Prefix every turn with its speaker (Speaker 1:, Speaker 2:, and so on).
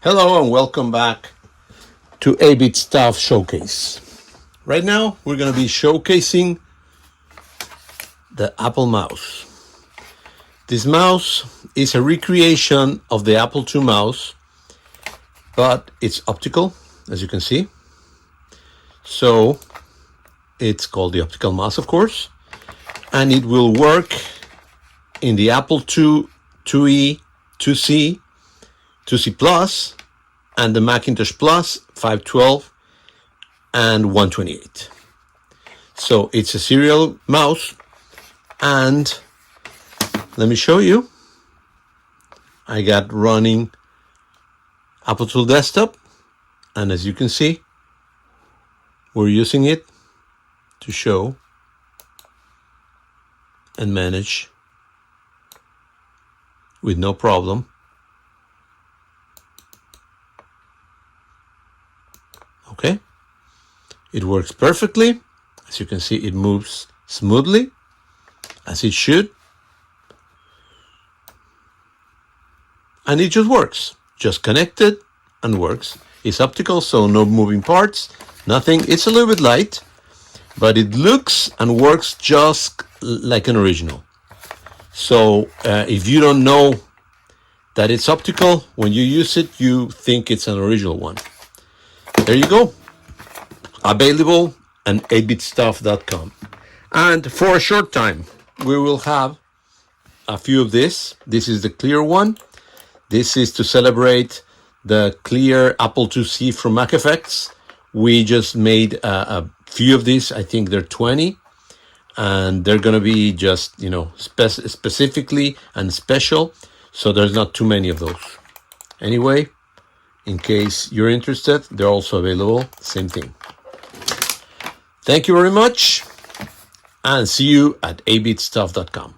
Speaker 1: Hello and welcome back to 8-Bit Stuff Showcase. Right now we're going to be showcasing the Apple mouse. This mouse is a recreation of the Apple II mouse, but it's optical, as you can see. So it's called the optical mouse, of course, and it will work in the Apple II, 2E, 2C, 2C Plus, and the Macintosh Plus 512 and 128. So it's a serial mouse, and let me show you. I got running Apple II Desktop, and as you can see, we're using it to show and manage with no problem. Okay, it works perfectly. As you can see, it moves smoothly, as it should. And it just works, just connected and works. It's optical, so no moving parts, nothing. It's a little bit light, but it looks and works just like an original. So if you don't know that it's optical, when you use it, you think it's an original one. There you go. Available on 8bitstuff.com. And for a short time, we will have a few of this. This is the clear one. This is to celebrate the clear Apple IIc from MacFX. We just made a few of these. I think they're 20. And they're going to be just, specifically and special. So there's not too many of those. Anyway, in case you're interested, they're also available. Same thing. Thank you very much, and see you at 8bitstuff.com.